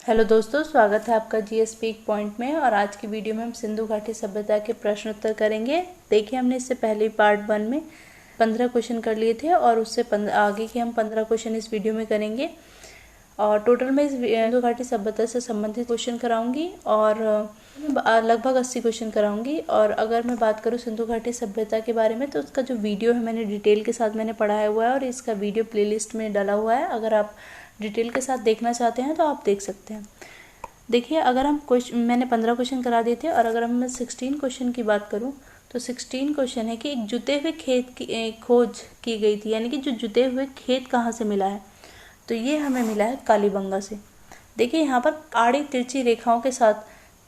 Hello दोस्तों, स्वागत है आपका जीएस स्पीक पॉइंट में। और आज की वीडियो में हम सिंधु घाटी सभ्यता के प्रश्न उत्तर करेंगे। देखिए, हमने इससे पहले पार्ट 1 में 15 क्वेश्चन कर लिए थे और उससे आगे के हम 15 क्वेश्चन इस वीडियो में करेंगे। और टोटल मैं इस सिंधु घाटी सभ्यता से संबंधित क्वेश्चन कराऊंगी और लगभग 80 क्वेश्चन कराऊंगी। और अगर मैं बात करूँ सिंधु घाटी सभ्यता के बारे में, तो उसका जो वीडियो है मैंने डिटेल के साथ मैंने पढ़ाया हुआ है और इसका वीडियो प्लेलिस्ट में डाला हुआ है। अगर आप डिटेल के साथ देखना चाहते हैं तो आप देख सकते हैं। देखिए, अगर हम मैंने 15 क्वेश्चन करा दिए थे और अगर मैं 16 क्वेश्चन की बात करूं तो 16 क्वेश्चन है कि एक जुते हुए खेत की खोज की गई थी, यानी कि जो जुते हुए खेत कहाँ से मिला है, तो ये हमें मिला है कालीबंगा से। देखिए, यहाँ पर आड़ी तिरछी रेखाओं के साथ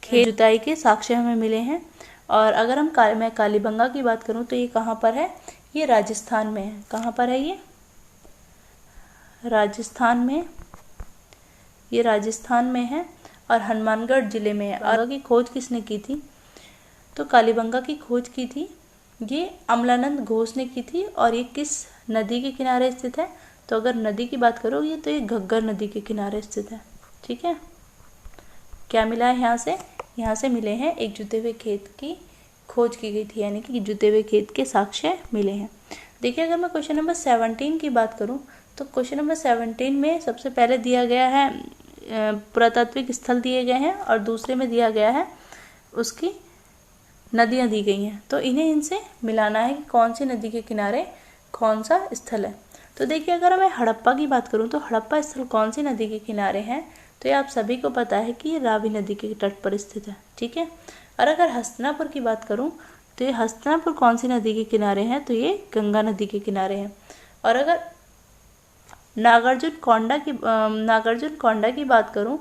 खेत जुताई के साक्ष्य हमें मिले हैं। और अगर मैं कालीबंगा की बात करूँ तो ये कहाँ पर है, ये राजस्थान में है। कहाँ पर है ये? राजस्थान में। ये राजस्थान में है और हनुमानगढ़ जिले में है। और की खोज किसने की थी? तो कालीबंगा की खोज की थी ये अमलानंद घोष ने की थी। और ये किस नदी के किनारे स्थित है? तो अगर नदी की बात करोगे तो ये घग्गर नदी के किनारे स्थित है। ठीक है, क्या मिला है यहाँ से? यहाँ से मिले हैं एक जुते हुए खेत की खोज की गई थी, यानी कि जुते हुए खेत के साक्ष्य मिले हैं। देखिए, अगर मैं क्वेश्चन नंबर 17 की बात करूँ तो क्वेश्चन नंबर 17 में सबसे पहले दिया गया है पुरातात्विक स्थल दिए गए हैं और दूसरे में दिया गया है उसकी नदियाँ दी गई हैं। तो इनसे मिलाना है कि कौन सी नदी के किनारे कौन सा स्थल है। तो देखिए, अगर मैं हड़प्पा की बात करूं तो हड़प्पा स्थल कौन सी नदी के किनारे हैं? तो ये आप सभी को पता है कि ये रावी नदी के तट पर स्थित है। ठीक है, और अगर हस्तिनापुर की बात करूं तो ये हस्तिनापुर कौन सी नदी के किनारे हैं? तो ये गंगा नदी के किनारे हैं। और अगर नागार्जुन कोंडा की बात करूं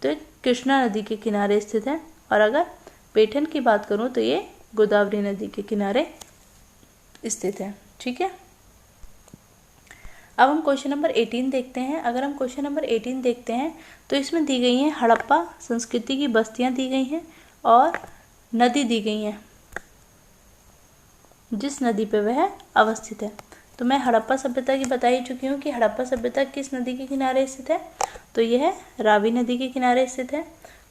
तो ये कृष्णा नदी के किनारे स्थित है। और अगर पैठन की बात करूं तो ये गोदावरी नदी के किनारे स्थित है। ठीक है, अब हम क्वेश्चन नंबर 18 देखते हैं। अगर हम क्वेश्चन नंबर 18 देखते हैं तो इसमें दी गई हैं हड़प्पा संस्कृति की बस्तियां दी गई हैं और नदी दी गई है जिस नदी पे वह अवस्थित है। तो मैं हड़प्पा सभ्यता की बता ही चुकी हूँ कि हड़प्पा सभ्यता किस नदी के किनारे स्थित है, तो यह रावी नदी के किनारे स्थित है।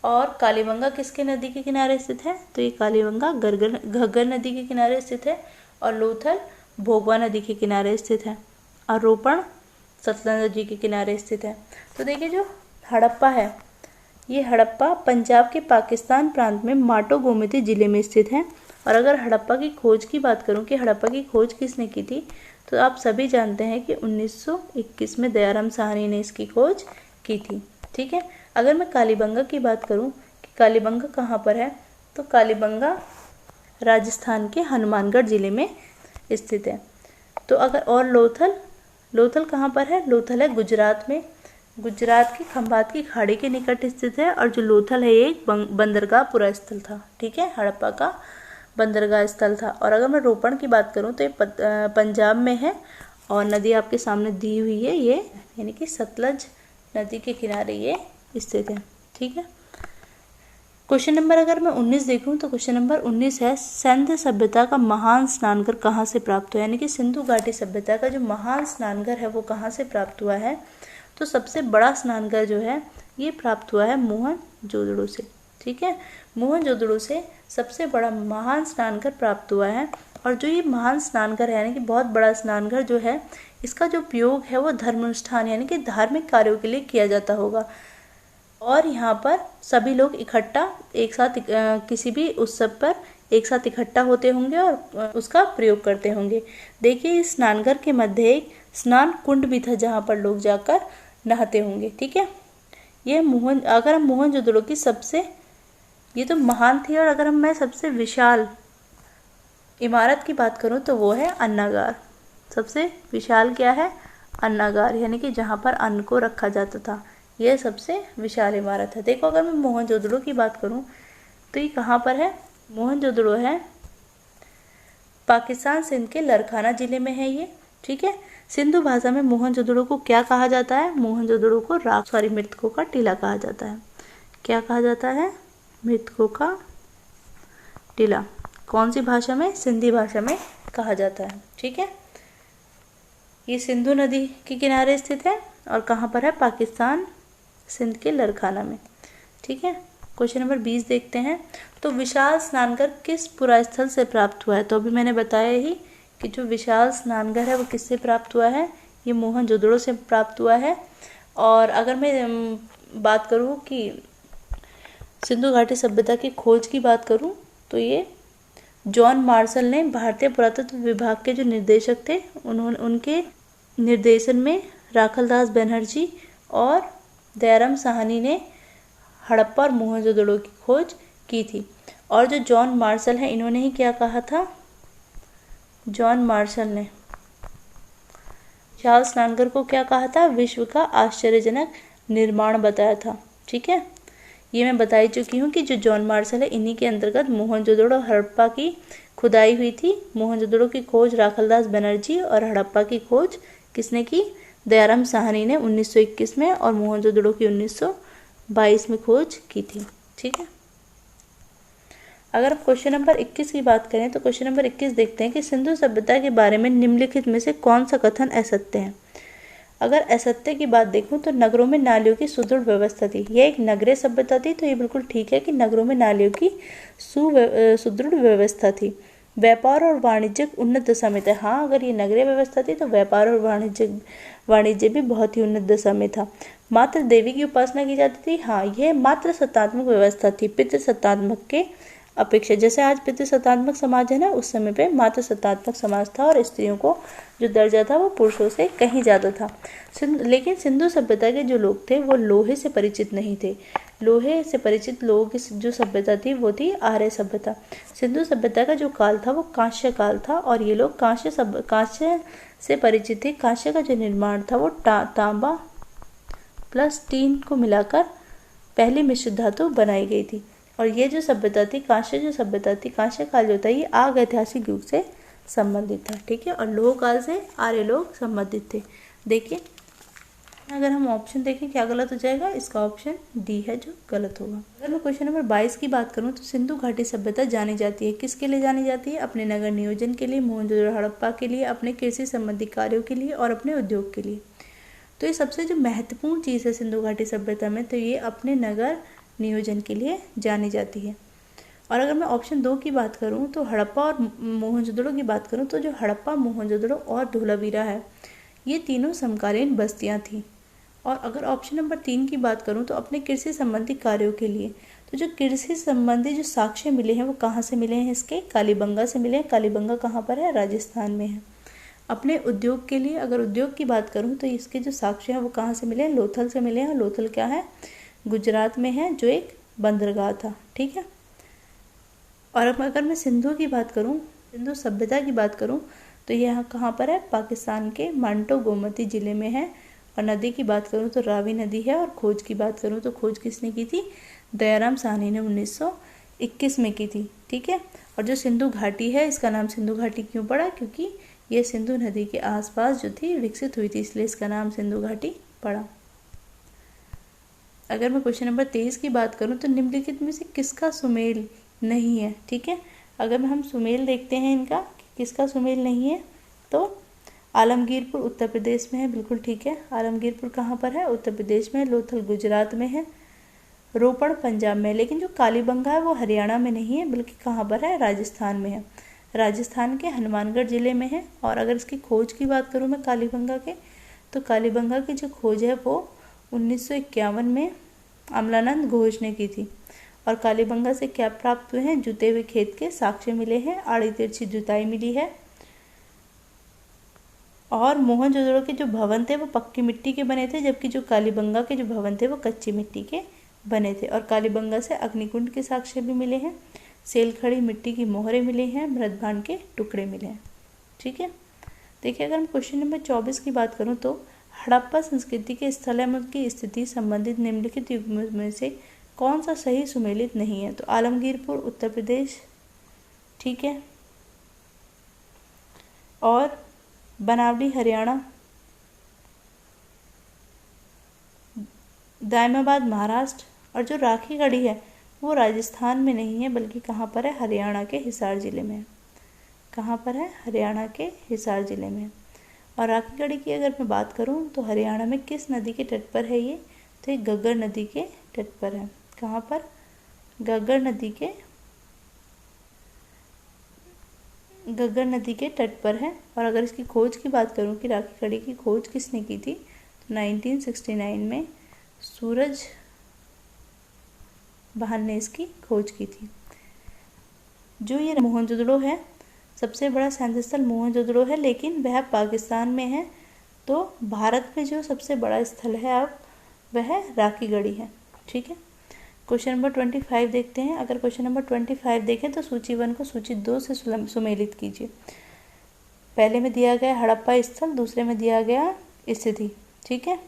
और कालीबंगा किसके नदी के किनारे स्थित है? तो ये कालीबंगा घग्गर नदी के किनारे स्थित है। और लोथल भोगवा नदी के किनारे स्थित है। और रोपण सतलज नदी के किनारे स्थित है। तो देखिए, जो हड़प्पा है, ये हड़प्पा पंजाब के पाकिस्तान प्रांत में माटो गोमती जिले में स्थित है। और अगर हड़प्पा की खोज की बात करूं कि हड़प्पा की खोज किसने की थी, तो आप सभी जानते हैं कि 1921 में दयाराम साहनी ने इसकी खोज की थी। ठीक है, अगर मैं कालीबंगा की बात करूं कि कालीबंगा कहाँ पर है, तो कालीबंगा राजस्थान के हनुमानगढ़ जिले में स्थित है। तो अगर और लोथल कहाँ पर है? लोथल है गुजरात में। गुजरात की खंभात की खाड़ी के निकट स्थित है। और जो लोथल है ये एक बंदरगाह पुरा स्थल था। ठीक है, हड़प्पा का बंदरगाह स्थल था। और अगर मैं रोपण की बात करूं तो ये पंजाब में है और नदी आपके सामने दी हुई है, ये यानी कि सतलज नदी के किनारे ये स्थित है। ठीक है, क्वेश्चन नंबर अगर मैं 19 देखूं तो क्वेश्चन नंबर 19 है सिंधु सभ्यता का महान स्नानघर कहाँ से प्राप्त हुआ, यानी कि सिंधु घाटी सभ्यता का जो महान स्नानघर है वो कहाँ से प्राप्त हुआ है। तो सबसे बड़ा स्नानघर जो है ये प्राप्त हुआ है मोहनजोदड़ो से। ठीक है, मोहनजोदड़ो से सबसे बड़ा महान स्नानघर प्राप्त हुआ है। और जो ये महान स्नानघर है, यानी कि बहुत बड़ा स्नानघर जो है, इसका जो उपयोग है वो धर्मानुष्ठान यानी कि धार्मिक कार्यों के लिए किया जाता होगा। और यहाँ पर सभी लोग इकट्ठा एक साथ किसी भी उत्सव पर एक साथ इकट्ठा होते होंगे और उसका प्रयोग करते होंगे। देखिए, इस स्नानघर के मध्य एक स्नान कुंड भी था जहाँ पर लोग जाकर नहाते होंगे। ठीक है, ये अगर हम मोहनजोदड़ो की ये तो महान थी। और अगर मैं सबसे विशाल इमारत की बात करूं तो वो है अन्नागार। सबसे विशाल क्या है? अन्नागार, यानी कि जहाँ पर अन्न को रखा जाता था, यह सबसे विशाल इमारत है। देखो, अगर मैं मोहनजोदड़ो की बात करूं तो ये कहाँ पर है? मोहनजोदड़ो है पाकिस्तान सिंध के लरखाना जिले में है ये। ठीक है, सिंधु भाषा में मोहनजोदड़ो को क्या कहा जाता है? मोहनजोदड़ो को मृतकों का टीला कहा जाता है। क्या कहा जाता है? मृतकों का टीला। कौन सी भाषा में? सिंधी भाषा में कहा जाता है। ठीक है, ये सिंधु नदी के किनारे स्थित है और कहाँ पर है? पाकिस्तान सिंध के लरखाना में। ठीक है, क्वेश्चन नंबर 20 देखते हैं। तो विशाल स्नानघर किस पुरास्थल से प्राप्त हुआ है? तो अभी मैंने बताया ही कि जो विशाल स्नानघर है वो किससे प्राप्त हुआ है? ये मोहनजोदड़ो से प्राप्त हुआ है। और अगर मैं बात करूँ कि सिंधु घाटी सभ्यता की खोज की बात करूँ तो ये जॉन मार्शल ने, भारतीय पुरातत्व विभाग के जो निर्देशक थे, उनके निर्देशन में राखलदास बनर्जी और दयाराम साहनी ने हड़प्पा और मोहनजोदड़ो की खोज की थी। और जो जॉन मार्शल है, इन्होंने ही क्या कहा था? जॉन मार्शल ने विशाल स्नानघर को क्या कहा था? विश्व का आश्चर्यजनक निर्माण बताया था। ठीक है, ये मैं बता ही चुकी हूँ कि जो जॉन मार्शल है, इन्हीं के अंतर्गत मोहनजोदड़ो और हड़प्पा की खुदाई हुई थी। मोहनजोदड़ो की खोज राखलदास बनर्जी और हड़प्पा की खोज किसने की? दयाराम साहनी ने 1921 में, और मोहनजोदड़ो की 1922 में खोज की थी। ठीक है, अगर क्वेश्चन नंबर 21 की बात करें तो क्वेश्चन नंबर 21 देखते हैं कि सिंधु सभ्यता के बारे में निम्नलिखित में से कौन सा कथन असत्य है? अगर असत्य की बात देखूं तो नगरों में नालियों की सुदृढ़ व्यवस्था थी। यह एक नगरीय सभ्यता थी, तो ये बिल्कुल ठीक है कि नगरों में नालियों की सुदृढ़ व्यवस्था थी। व्यापार और वाणिज्यिक उन्नत दशा में था। हाँ, अगर ये नगरीय व्यवस्था थी तो व्यापार और वाणिज्य भी बहुत ही उन्नत दशा में था। मात्र देवी की उपासना की जाती थी। हाँ, यह मात्र सत्तात्मक व्यवस्था थी, पितृसत्तात्मक के अपेक्षा। जैसे आज पितृसत्तात्मक समाज है ना, उस समय पे मात्र सत्तात्मक समाज था और स्त्रियों को जो दर्जा था वो पुरुषों से कहीं ज़्यादा था। लेकिन सिंधु सभ्यता के जो लोग थे वो लोहे से परिचित नहीं थे। लोहे से परिचित लोगों की जो सभ्यता थी वो थी आर्य सभ्यता। सिंधु सभ्यता का जो काल था वो कांस्य काल था, और ये लोग कांस्य से परिचित थे। कांस्य का जो निर्माण था वो तांबा प्लस टीन को मिलाकर पहली मिश्र धातु बनाई गई थी। और ये जो सभ्यता थी, कांस्य काल जो था, ये आग ऐतिहासिक युग से संबंधित था। ठीक है, और लोह काल से आर्य लोग संबंधित थे। देखिए, अगर हम ऑप्शन देखें क्या गलत हो जाएगा? इसका ऑप्शन डी है जो गलत होगा। अगर मैं क्वेश्चन नंबर 22 की बात करूं तो सिंधु घाटी सभ्यता जानी जाती है, किसके लिए जानी जाती है? अपने नगर नियोजन के लिए, मोहनजोदड़ो हड़प्पा के लिए, अपने कृषि संबंधी कार्यों के लिए और अपने उद्योग के लिए। तो ये सबसे जो महत्वपूर्ण चीज़ है सिंधु घाटी सभ्यता में, तो ये अपने नगर नियोजन के लिए जानी जाती है। और अगर मैं ऑप्शन 2 की बात करूं तो हड़प्पा और मोहनजोदड़ो की बात करूं तो जो हड़प्पा, मोहनजोदड़ो और धोलावीरा है, ये तीनों समकालीन बस्तियां थीं। और अगर ऑप्शन नंबर 3 की बात करूं तो अपने कृषि संबंधी कार्यों के लिए, तो जो कृषि संबंधी जो साक्ष्य मिले हैं वो कहाँ से मिले हैं? इसके कालीबंगा से मिले हैं। कालीबंगा कहाँ पर है? राजस्थान में है। अपने उद्योग के लिए, अगर उद्योग की बात करूं तो इसके जो साक्ष्य हैं वो कहाँ से मिले हैं? लोथल से मिले हैं। लोथल क्या है? गुजरात में है, जो एक बंदरगाह था। ठीक है, और अगर मैं सिंधु की बात करूं, सिंधु सभ्यता की बात करूं तो यह कहाँ पर है? पाकिस्तान के मांडो गोमती जिले में है। और नदी की बात करूं तो रावी नदी है। और खोज की बात करूं तो खोज किसने की थी? दयाराम साहनी ने 1921 में की थी। ठीक है, और जो सिंधु घाटी है, इसका नाम सिंधु घाटी क्यों पड़ा? क्योंकि ये सिंधु नदी के आसपास जो थी विकसित हुई थी, इसलिए इसका नाम सिंधु घाटी पड़ा। अगर मैं क्वेश्चन नंबर 23 की बात करूं तो निम्नलिखित में से किसका सुमेल नहीं है? ठीक है, अगर हम सुमेल देखते हैं इनका, किसका सुमेल नहीं है, तो आलमगीरपुर उत्तर प्रदेश में है, बिल्कुल ठीक है। आलमगीरपुर कहाँ पर है? उत्तर प्रदेश में। लोथल गुजरात में है। रोपड़ पंजाब में। लेकिन जो कालीबंगा है वो हरियाणा में नहीं है, बल्कि कहाँ पर है? राजस्थान में है। राजस्थान के हनुमानगढ़ जिले में है। और अगर इसकी खोज की बात करूँ मैं कालीबंगा के, तो कालीबंगा की जो खोज है वो 1951 में अमलानंद घोष ने की थी। और कालीबंगा से क्या प्राप्त हुए हैं? जुते हुए खेत के साक्ष्य मिले हैं, आड़ी तिरछी जुताई मिली है। और मोहनजोदड़ो के जो भवन थे वो पक्की मिट्टी के बने थे, जबकि जो कालीबंगा के जो भवन थे वो कच्ची मिट्टी के बने थे। और कालीबंगा से अग्निकुंड के साक्ष्य भी मिले हैं, सेलखड़ी मिट्टी की मोहरें मिली हैं, मृदभांड के टुकड़े मिले हैं। ठीक है, देखिए, अगर हम क्वेश्चन नंबर 24 की बात करूँ तो हड़प्पा संस्कृति के स्थलांतरण की स्थिति संबंधित निम्नलिखित युग्मों में से कौन सा सही सुमेलित नहीं है? तो आलमगीरपुर उत्तर प्रदेश, ठीक है, और बनावली हरियाणा, दायमाबाद महाराष्ट्र, और जो राखी गढ़ी है वो राजस्थान में नहीं है, बल्कि कहाँ पर है? हरियाणा के हिसार जिले में। कहाँ पर है? हरियाणा के हिसार जिले में। और राखी गढ़ी की अगर मैं बात करूँ तो हरियाणा में किस नदी के तट पर है ये? तो ये घग्गर नदी के तट पर है। कहाँ पर? घग्गर नदी के तट पर है। और अगर इसकी खोज की बात करूँ कि राखी गढ़ी की खोज किसने की थी, तो 1969 में सूरज भान ने इसकी खोज की थी। जो ये मोहनजोदड़ो है, सबसे बड़ा सैन्य स्थल मोहनजोदड़ो है, लेकिन वह पाकिस्तान में है। तो भारत में जो सबसे बड़ा स्थल है अब वह राखी गढ़ी है। ठीक है, क्वेश्चन नंबर 25 देखते हैं। अगर क्वेश्चन नंबर 25 देखें तो सूची 1 को सूची 2 से सुमेलित कीजिए। पहले में दिया गया हड़प्पा स्थल, दूसरे में दिया गया स्थिति। ठीक है,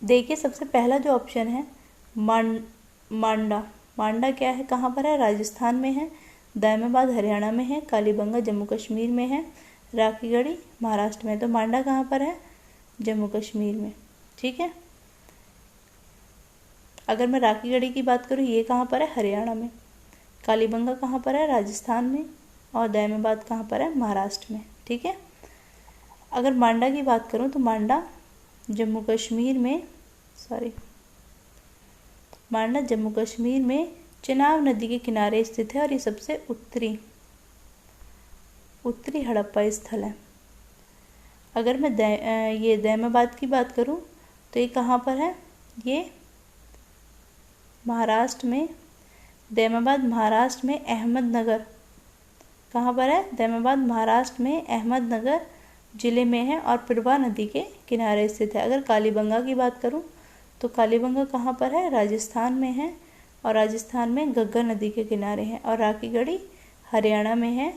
देखिए सबसे पहला जो ऑप्शन है मांडा। मांडा क्या है, कहाँ पर है? राजस्थान में है। दायमाबाद हरियाणा में है। कालीबंगा जम्मू कश्मीर में है। राखी गढ़ी महाराष्ट्र में। तो मांडा कहाँ पर है? जम्मू कश्मीर में। ठीक है, अगर मैं राखी गढ़ी की बात करूँ, ये कहाँ पर है? हरियाणा में। कालीबंगा कहाँ पर है? राजस्थान में। और दायमाबाद कहाँ पर है? महाराष्ट्र में। ठीक है, अगर मांडा की बात करूँ तो मांडा जम्मू कश्मीर में मांडा जम्मू कश्मीर में चेनाब नदी के किनारे स्थित है और ये सबसे उत्तरी हड़प्पा स्थल है। अगर मैं ये दायमाबाद की बात करूं तो ये कहाँ पर है? ये महाराष्ट्र में। दायमाबाद महाराष्ट्र में अहमदनगर। कहाँ पर है? दायमाबाद महाराष्ट्र में अहमदनगर जिले में है और पिड़वा नदी के किनारे स्थित है। अगर कालीबंगा की बात करूं तो कालीबंगा कहाँ पर है? राजस्थान में है और राजस्थान में घग्गर नदी के किनारे है। और राखी गढ़ी हरियाणा में है,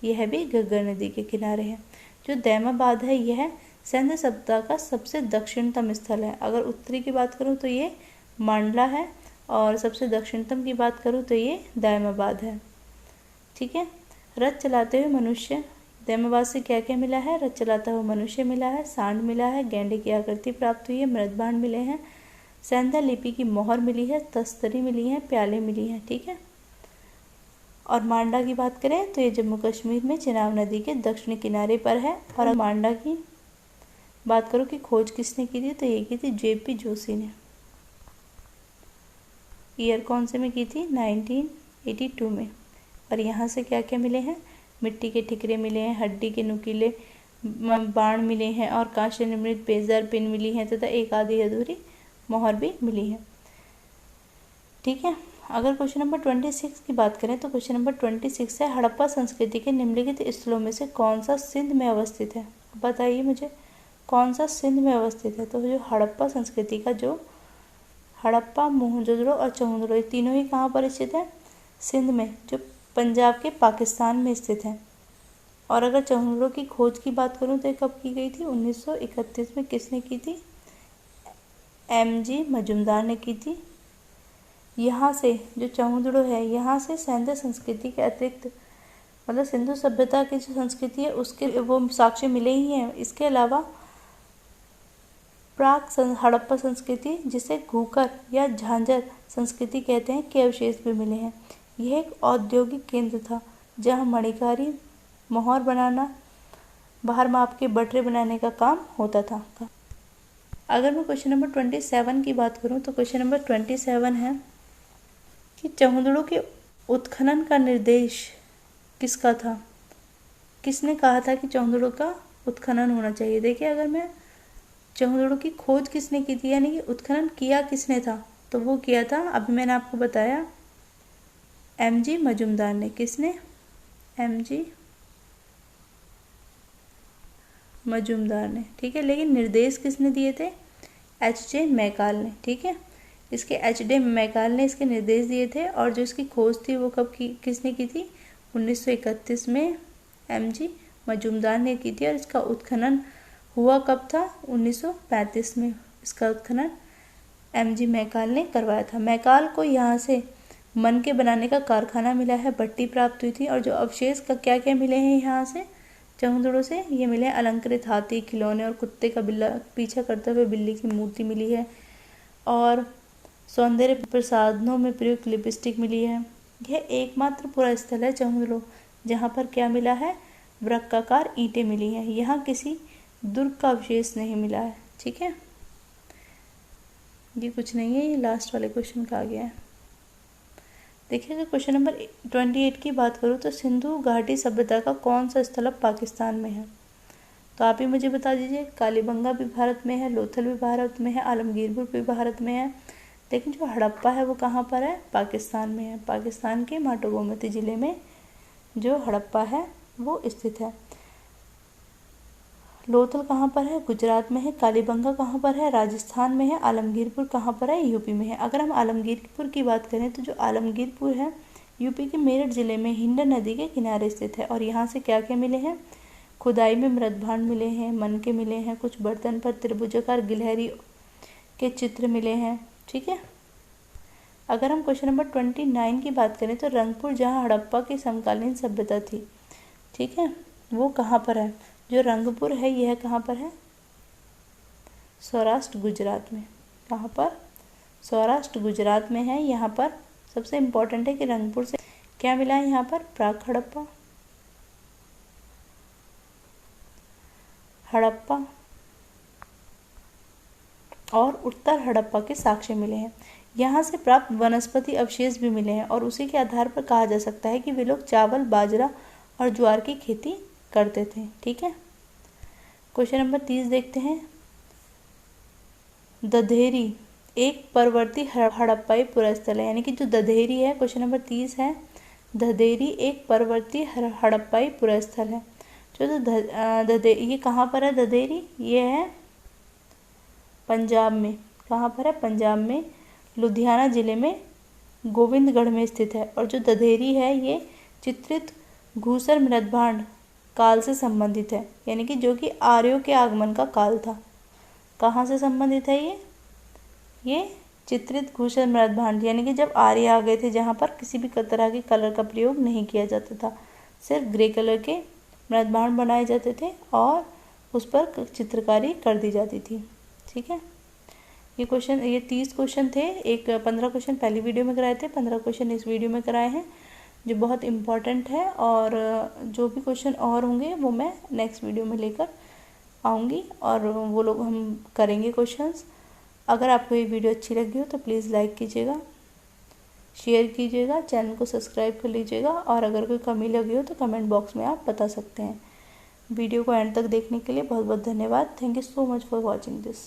यह भी घग्गर नदी के किनारे है। जो दायमाबाद है यह सैन्य सप्ताह का सबसे दक्षिणतम स्थल है। अगर उत्तरी की बात करूं तो ये मांडला है और सबसे दक्षिणतम की बात करूं तो ये दायमाबाद है। ठीक है, रथ चलाते हुए मनुष्य, दायमाबाद से क्या क्या मिला है? रथ चलाता हुआ मनुष्य मिला है, सांड मिला है, गेंडे की आकृति प्राप्त हुई है, मृदबाण मिले हैं, सैंधा लिपि की मोहर मिली है, तस्तरी मिली है, प्याले मिली हैं। ठीक है, और मांडा की बात करें तो ये जम्मू कश्मीर में चेनाब नदी के दक्षिणी किनारे पर है। और मांडा की बात करो कि खोज किसने की थी, तो ये की थी जेपी जोशी ने। ईयर कौन से में की थी? 1982 में। और यहाँ से क्या क्या मिले हैं? मिट्टी के ठिकरे मिले हैं, हड्डी के नुकीले बाण मिले हैं और कांस्य निर्मित पेचदार पिन मिली हैं तथा एक आधी अधूरी मोहर भी मिली है। ठीक है, अगर क्वेश्चन नंबर 26 की बात करें तो क्वेश्चन नंबर 26 है हड़प्पा संस्कृति के निम्नलिखित स्थलों में से कौन सा सिंध में अवस्थित है? बताइए मुझे कौन सा सिंध में अवस्थित है? तो जो हड़प्पा संस्कृति का जो हड़प्पा, मोहनजोदड़ो और चौहंदड़ो, ये तीनों ही कहाँ पर स्थित है? सिंध में, जो पंजाब के पाकिस्तान में स्थित है। और अगर चौहंदड़ो की खोज की बात करूँ तो ये कब की गई थी? 1931 में। किसने की थी? MG मजुमदार ने की थी। यहाँ से जो चौहंदड़ो है, यहाँ से सैन्य संस्कृति के अतिरिक्त मतलब सिंधु सभ्यता की जो संस्कृति है उसके वो साक्ष्य मिले ही हैं। इसके अलावा प्राक हड़प्पा संस्कृति, जिसे घूकर या झांझर संस्कृति कहते हैं, के अवशेष भी मिले हैं। यह एक औद्योगिक केंद्र था जहाँ मणिकारी, मोहर बनाना, बाहर माप के बटरे बनाने का काम होता था। अगर मैं क्वेश्चन नंबर 27 की बात करूं तो क्वेश्चन नंबर 27 है कि चौहंदड़ो के उत्खनन का निर्देश किसका था? किसने कहा था कि चौहंदड़ो का उत्खनन होना चाहिए? देखिए, अगर मैं चौहंदड़ो की खोज किसने की थी यानी कि उत्खनन किया किसने था, तो वो किया था, अभी मैंने आपको बताया, MG मजुमदार ने। किसने? MG मजुमदार ने। ठीक है, लेकिन निर्देश किसने दिए थे? HJ मैकाल ने। ठीक है, इसके HJ मैकाल ने इसके निर्देश दिए थे। और जो इसकी खोज थी वो कब की, किसने की थी? 1931 में MG मजुमदार ने की थी। और इसका उत्खनन हुआ कब था? 1935 में इसका उत्खनन MG मैकाल ने करवाया था। मैकाल को यहाँ से मन के बनाने का कारखाना मिला है, भट्टी प्राप्त हुई थी। और जो अवशेष का क्या क्या मिले हैं यहाँ से चौहंदड़ो से, ये मिले अलंकृत हाथी, खिलौने और कुत्ते का बिल्ला पीछा करते हुए बिल्ली की मूर्ति मिली है। और सौंदर्य प्रसाधनों में प्रयुक्त लिपस्टिक मिली है। यह एकमात्र पूरा स्थल है चौहंदड़ो जहाँ पर क्या मिला है? वृक्काकार ईंटें मिली हैं। यहाँ किसी दुर्ग का अवशेष नहीं मिला है। ठीक है, ये कुछ नहीं है, ये लास्ट वाले क्वेश्चन का आ गया है। देखिएगा क्वेश्चन नंबर 28 की बात करूँ तो सिंधु घाटी सभ्यता का कौन सा स्थल अब पाकिस्तान में है? तो आप ही मुझे बता दीजिए। कालीबंगा भी भारत में है, लोथल भी भारत में है, आलमगीरपुर भी भारत में है, लेकिन जो हड़प्पा है वो कहाँ पर है? पाकिस्तान में है। पाकिस्तान के माटो गोमती जिले में जो हड़प्पा है वो स्थित है। लोथल कहाँ पर है? गुजरात में है। कालीबंगा कहाँ पर है? राजस्थान में है। आलमगीरपुर कहाँ पर है? यूपी में है। अगर हम आलमगीरपुर की बात करें तो जो आलमगीरपुर है यूपी के मेरठ जिले में हिंडन नदी के किनारे स्थित है। और यहाँ से क्या क्या मिले हैं? खुदाई में मृतभांड मिले हैं, मनके मिले हैं, कुछ बर्तन पर त्रिभुजाकार गिलहरी के चित्र मिले हैं। ठीक है। अगर हम क्वेश्चन नंबर 29 की बात करें तो रंगपुर, जहाँ हड़प्पा की समकालीन सभ्यता थी, ठीक है, वो कहाँ पर है? जो रंगपुर है यह कहाँ पर है? सौराष्ट्र गुजरात में। कहाँ पर? सौराष्ट्र गुजरात में है। यहाँ पर सबसे इम्पोर्टेंट है कि रंगपुर से क्या मिला है? यहाँ पर प्राक हड़प्पा, हड़प्पा और उत्तर हड़प्पा के साक्ष्य मिले हैं। यहाँ से प्राप्त वनस्पति अवशेष भी मिले हैं और उसी के आधार पर कहा जा सकता है कि वे लोग चावल, बाजरा और ज्वार की खेती करते थे। ठीक है। क्वेश्चन नंबर 30 देखते हैं। दधेरी एक परवर्ती हड़प्पाई पुरास्थल है, यानी कि जो दधेरी है, क्वेश्चन नंबर 30 है, दधेरी एक परवर्ती हड़प्पाई पुरास्थल है। जो ये कहाँ पर है? दधेरी ये है पंजाब में। कहाँ पर है? पंजाब में, लुधियाना जिले में गोविंदगढ़ में स्थित है। और जो दधेरी है ये चित्रित घूसर मृतभांड काल से संबंधित है, यानी कि जो कि आर्यों के आगमन का काल था। कहाँ से संबंधित है ये चित्रित घूसर मृतभांड, यानी कि जब आर्य आ गए थे, जहाँ पर किसी भी तरह के कलर का प्रयोग नहीं किया जाता था, सिर्फ ग्रे कलर के मृतभांड बनाए जाते थे और उस पर चित्रकारी कर दी जाती थी। ठीक है। ये 30 क्वेश्चन थे। 15 क्वेश्चन पहली वीडियो में कराए थे, 15 क्वेश्चन इस वीडियो में कराए हैं, जो बहुत इम्पॉर्टेंट है। और जो भी क्वेश्चन और होंगे वो मैं नेक्स्ट वीडियो में लेकर आऊँगी और वो लोग हम करेंगे क्वेश्चंस। अगर आपको ये वीडियो अच्छी लगी हो तो प्लीज़ लाइक कीजिएगा, शेयर कीजिएगा, चैनल को सब्सक्राइब कर लीजिएगा और अगर कोई कमी लगी हो तो कमेंट बॉक्स में आप बता सकते हैं। वीडियो को एंड तक देखने के लिए बहुत बहुत धन्यवाद। Thank you so much for watching this.